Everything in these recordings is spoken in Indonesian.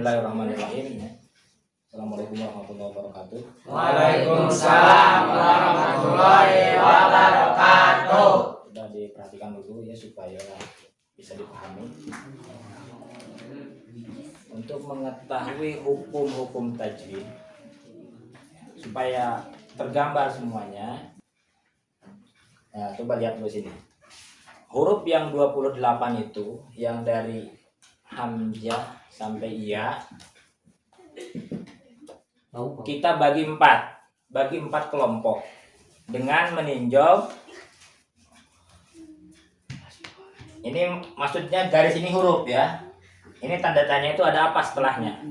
Bismillahirrahmanirrahim. Assalamualaikum warahmatullahi wabarakatuh. Waalaikumsalam warahmatullahi wabarakatuh. Sudah diperhatikan dulu ya supaya bisa dipahami. Untuk mengetahui hukum-hukum tajwid supaya tergambar semuanya. Nah, coba lihat dulu sini. Huruf yang 28 itu yang dari hamzah sampai iya kita bagi empat kelompok dengan meninjau. Ini maksudnya garis ini huruf ya. Ini tanda tanya itu ada apa setelahnya.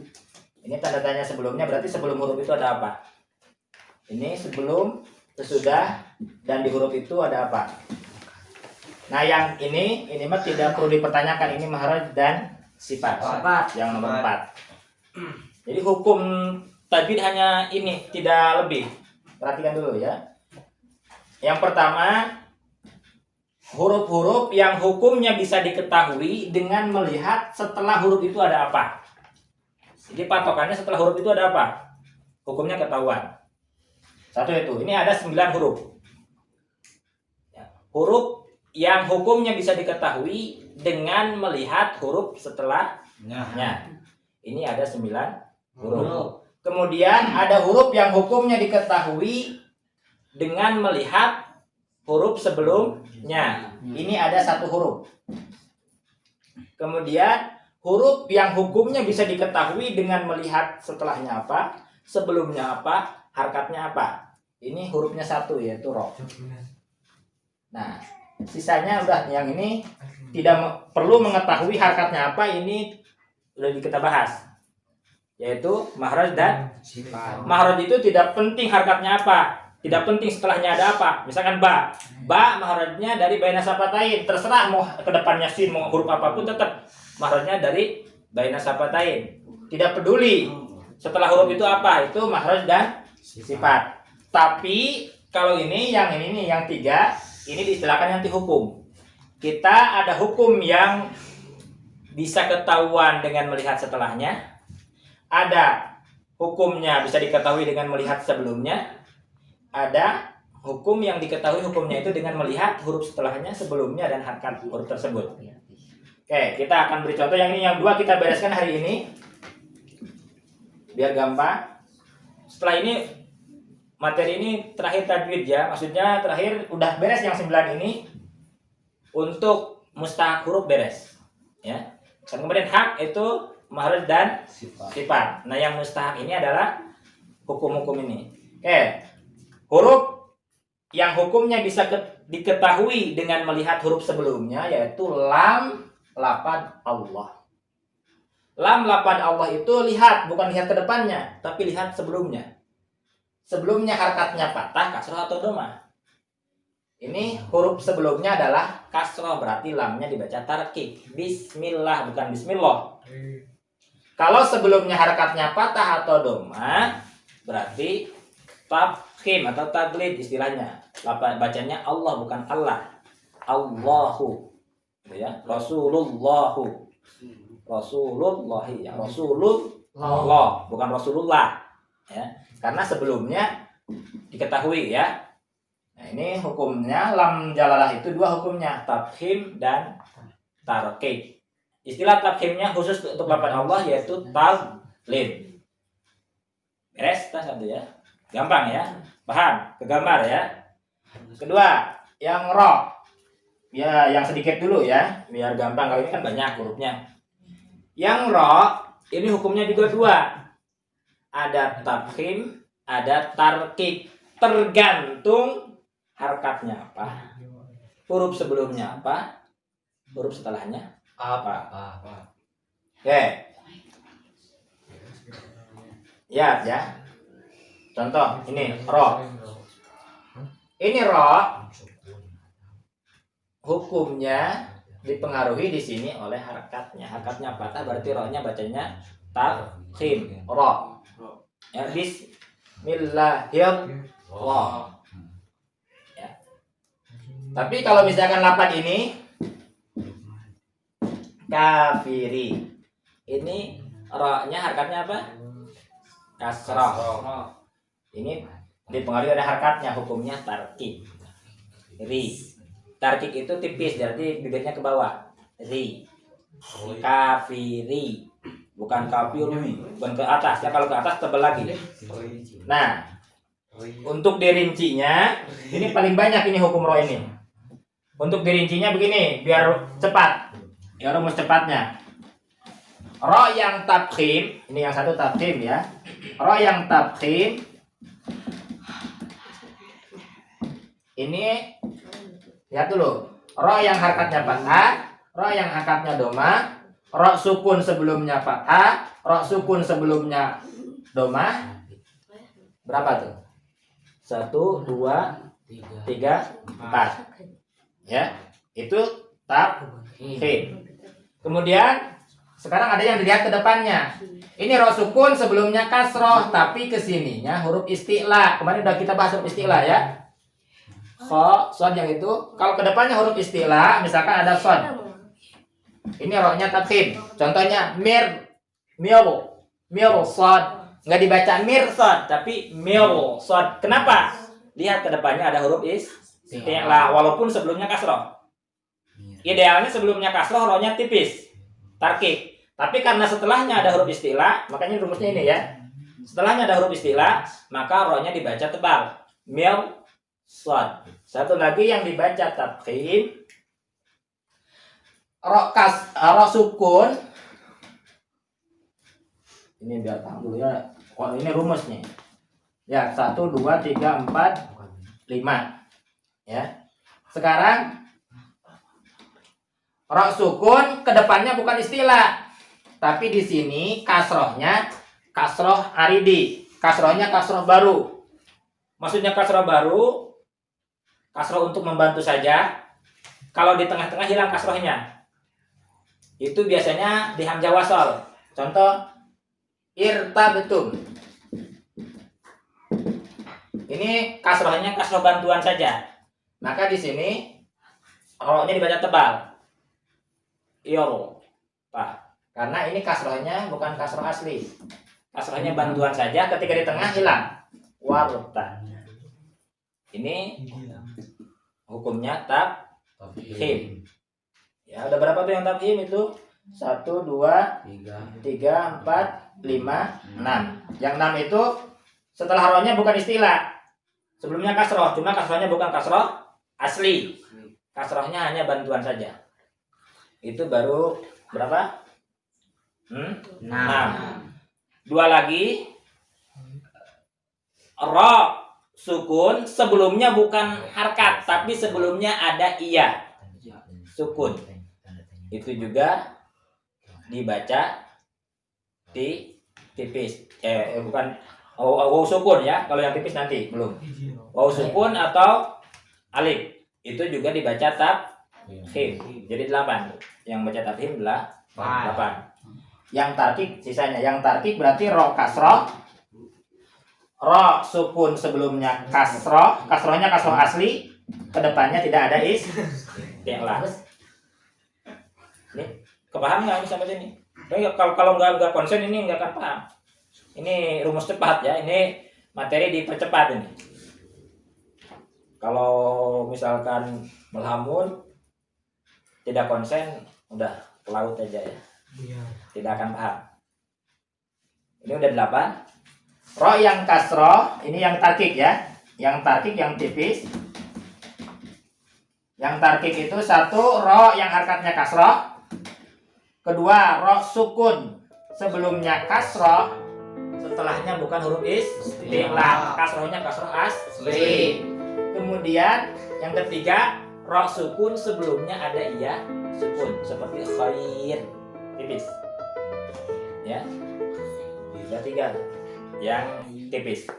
Ini tanda tanya sebelumnya, berarti sebelum huruf itu ada apa. Ini sebelum, sesudah, dan di huruf itu ada apa. Nah yang ini mah tidak perlu dipertanyakan. Ini mahraj dan sifat yang nomor 4. Jadi hukum tajwid hanya ini, tidak lebih. Perhatikan dulu ya. Yang pertama, huruf-huruf yang hukumnya bisa diketahui dengan melihat setelah huruf itu ada apa. Jadi patokannya setelah huruf itu ada apa, hukumnya ketahuan. Satu itu, ini ada 9 huruf. Huruf yang hukumnya bisa diketahui dengan melihat huruf setelahnya. Ini ada 9 huruf. Kemudian ada huruf yang hukumnya diketahui dengan melihat huruf sebelumnya. Ini ada 1 huruf. Kemudian huruf yang hukumnya bisa diketahui dengan melihat setelahnya apa, sebelumnya apa, harkatnya apa. Ini hurufnya 1 yaitu ro. Nah, sisanya udah yang ini tidak perlu mengetahui harkatnya apa, ini udah kita bahas. Yaitu mahraj dan sifat. Mahraj itu tidak penting harkatnya apa, tidak penting setelahnya ada apa. Misalkan ba mahrajnya dari baina safatain, terserah mau ke depannya sin, mau huruf apapun tetap mahrajnya dari baina safatain. Tidak peduli setelah huruf itu apa, itu mahraj dan sifat. Tapi kalau ini yang 3 ini diistilahkan nanti hukum. Kita ada hukum yang bisa ketahuan dengan melihat setelahnya. Ada hukumnya bisa diketahui dengan melihat sebelumnya. Ada hukum yang diketahui hukumnya itu dengan melihat huruf setelahnya, sebelumnya, dan harkat huruf tersebut. Oke, kita akan beri contoh. Yang ini, yang 2 kita bereskan hari ini biar gampang. Setelah ini materi ini terakhir tajwid ya, maksudnya terakhir udah beres yang 9 ini. Untuk mustahak huruf beres ya. Dan kemudian hak itu mahraj dan sifat. Nah yang mustahak ini adalah hukum-hukum ini. Oke. Huruf yang hukumnya bisa diketahui dengan melihat huruf sebelumnya yaitu lam lafaz Allah. Lam lafaz Allah itu lihat, bukan lihat ke depannya, tapi lihat sebelumnya. Sebelumnya harkatnya patah, kasroh atau dhamma. Ini huruf sebelumnya adalah kasroh, berarti lamnya dibaca tarkik. Bismillah, bukan bismillah. Kalau sebelumnya harkatnya patah atau dhamma, berarti tafkhim atau taglid istilahnya. Bacanya Allah bukan Allah. Allahu. Ya, Rasulullahu. Rasulullah ya, Rasulullah, bukan Rasulullah. Ya, karena sebelumnya diketahui ya. Nah, ini hukumnya lam jalalah itu 2 hukumnya, tafkhim dan tarkik. Istilah tafkhimnya khusus untuk lafaz Allah yaitu taglid. Beres satu ya. Gampang ya. Paham? Kegambar ya. Kedua, yang ro. Ya, yang sedikit dulu ya, biar gampang. Kalau ini kan banyak hurufnya. Yang ro ini hukumnya juga 2. Ada tafkhim, ada tarkik. Tergantung harkatnya apa, huruf sebelumnya apa, huruf setelahnya apa. Oke. Ya. Contoh ini ro. Ini ro hukumnya dipengaruhi di sini oleh harkatnya. Harkatnya patah berarti ro-nya bacanya tafkhim. Ro. Ya, bismillahirrahmanirrahim. Tapi kalau misalkan lafaz ini kafiri, ini Ro-nya harkatnya apa? Kasroh. Ini dipengaruhi ada harkatnya, hukumnya tarkik. Ri. Tarkik itu tipis, berarti bibirnya ke bawah. Ri. Kafiri. Bukan kafiri, bukan ke atas. Ya kalau ke atas tebal lagi. Nah, untuk dirincinya, ini paling banyak ini hukum ro ini. Untuk dirincinya begini, biar cepat. Ya rumus cepatnya. Ro yang tafkhim, ini yang satu tafkhim ya. Ro yang tafkhim ini lihat dulu. Ro yang harkatnya fathah, ro yang harkatnya doma, ro sukun sebelumnya fathah, ro sukun sebelumnya doma. Berapa tuh? 1, 2, 3, 4. Ya, itu tafkhim. Kemudian sekarang ada yang dilihat ke depannya. Ini ro sukun sebelumnya kasroh, tapi kesininya huruf isti'la. Kemarin udah kita bahas huruf isti'la ya. Kho, sod yang itu. Kalau ke depannya huruf isti'la, misalkan ada sod. Ini ro-nya tafkhim. Contohnya mir sod. Nggak dibaca mir sod, tapi mir sod. Kenapa? Lihat ke depannya ada huruf isti'la, walaupun sebelumnya kasroh. Idealnya sebelumnya kasroh, ro-nya tipis. Tarkik. Tapi karena setelahnya ada huruf istilah, makanya rumusnya ini ya. Setelahnya ada huruf istilah, maka ro-nya dibaca tebal. Mil sod. Satu lagi yang dibaca tafkhim. Ro sukun. Ini biar tahu dulu ya. Oh, ini rumusnya. Ya, 1 2 3 4 5. Ya. Sekarang ro sukun kedepannya bukan istilah, tapi di sini kasrohnya kasroh aridi, kasrohnya kasroh baru. Maksudnya kasroh baru, kasroh untuk membantu saja. Kalau di tengah-tengah hilang kasrohnya, itu biasanya di hamzah wasol. Contoh irtabetum. Ini kasrohnya kasroh bantuan saja. Maka di sini ro-nya dibaca tebal. Yoro, Pak. Karena ini kasrohnya bukan kasroh asli. Kasrohnya bantuan saja, ketika di tengah hilang. Waruta. Ini hukumnya tafkhim. Ya, udah berapa tuh yang tafkhim itu? 1, 2, 3, 4, 5, 6. Yang 6 itu setelah ro-nya bukan istilah. Sebelumnya kasroh, cuma kasrohnya bukan kasroh asli. Kasrohnya hanya bantuan saja. Itu baru berapa? 6. Dua lagi. Ro sukun sebelumnya bukan harkat, tapi sebelumnya ada iya. Sukun. Itu juga dibaca di tipis. Bukan waw sukun ya. Kalau yang tipis nanti belum. Waw sukun atau alif. Itu juga dibaca tafkhim. Jadi 8. Yang baca tafkhim 8. Yang tarkik sisanya. Yang tarkik berarti ro kasroh. Ro sukun sebelumnya kasroh. Kasrohnya kasroh asli. Kedepannya tidak ada istilah. Ini kepaham nggak ini sampai sini? Kalau nggak konsen ini nggak akan paham. Ini rumus cepat ya. Ini materi dipercepat ini. Kalau misalkan melamun tidak konsen, udah ke laut aja ya. Tidak akan paham. Ini udah 8. Ro yang kasroh, ini yang tarkik ya. Yang tarkik yang tipis. Yang tarkik itu 1 ro yang harkatnya kasroh. Kedua ro sukun sebelumnya kasroh. Setelahnya bukan huruf istilah. Kasrohnya kasroh asli. Kemudian yang ketiga ro sukun sebelumnya ada iya sukun seperti khair. Tipis ya, ada 3 yang tipis.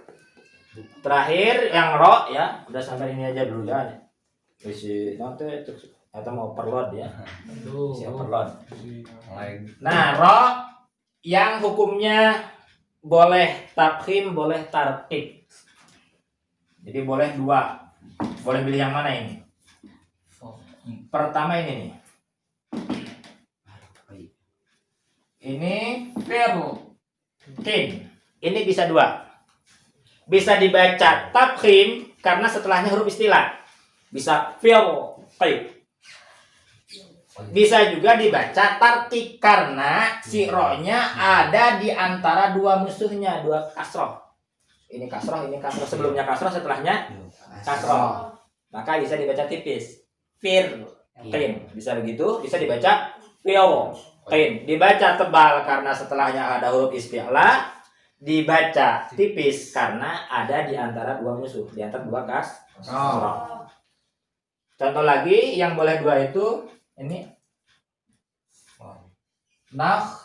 Terakhir yang ro ya, udah sampai ini aja dulu ya. Isi nanti atau mau perload ya, isi perload. Nah ro yang hukumnya boleh tafkhim boleh tarkik, jadi boleh 2. Boleh pilih yang mana ini? Pertama ini nih. Ini firqin. Ini bisa dua. Bisa dibaca tafkhim karena setelahnya huruf istilah. Bisa firqin. Bisa juga dibaca tarkik karena si ro-nya ada di antara dua musuhnya, dua kasroh. Ini kasroh, ini kasroh. Sebelumnya kasroh, setelahnya kasroh. Maka bisa dibaca tipis. Firqin. Bisa begitu. Bisa dibaca firqin. Dibaca tebal karena setelahnya ada huruf istilah. Dibaca tipis karena ada di antara dua musuh, di antara dua kasroh. Contoh lagi yang boleh dua itu ini nakhluqukum.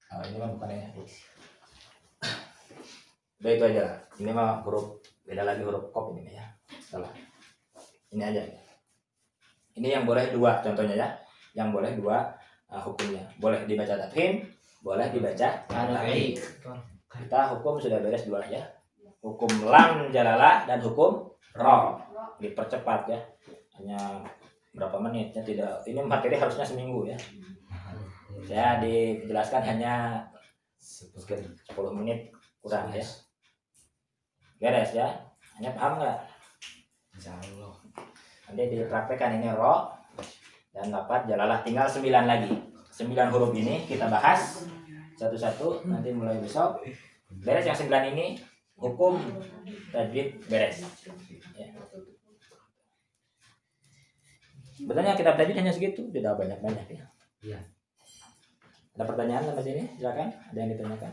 Oh, ini mah bukan ya. Udah itu aja lah. Ini mah huruf beda lagi, huruf kop ini ya. Salah. Ini aja. Ini yang boleh dua contohnya ya. Yang boleh dua hukumnya. Boleh dibaca tafkhim, boleh dibaca tarkik. Kita hukum sudah beres dua ya. Hukum lam jalalah dan hukum ro. Dipercepat ya. Hanya berapa menitnya, tidak. Ini materi harusnya seminggu ya. Ya dijelaskan hanya 10 menit kurang ya. Beres ya. Hanya paham nggak? Insyaallah. Nanti dipraktekkan ini ro dan dapat jalalah, tinggal 9 lagi. 9 huruf ini kita bahas satu-satu nanti mulai besok. Beres yang 9 ini hukum tajwid beres. Ya. Sebenarnya kitab tajwid hanya segitu, tidak banyak-banyak ya. Iya. Ada pertanyaan sampai sini? Silakan, ada yang ditanyakan.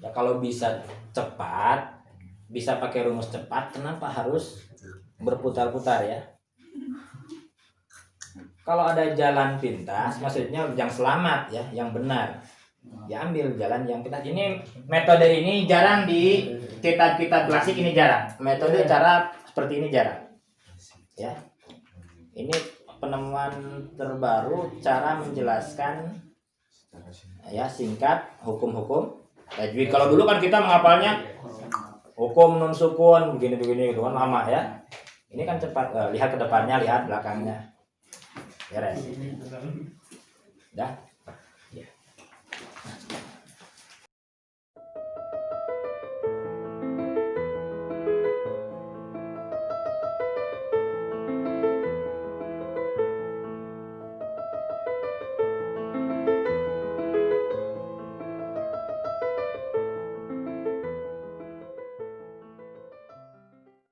Ya kalau bisa cepat, bisa pakai rumus cepat, kenapa harus berputar-putar ya? Kalau ada jalan pintas, maksudnya yang selamat ya, yang benar. Ya ambil jalan yang pintas. Ini metode ini jarang di kitab-kitab klasik, ini jarang. Metode cara seperti ini jarang. Ya. Ini penemuan terbaru cara menjelaskan ya singkat hukum-hukum tajwid. Kalau dulu kan kita menghafalnya hukum nun sukun begini-begini itu kan lama ya. Ini kan cepat, lihat ke depannya, lihat belakangnya. Beres. Dah.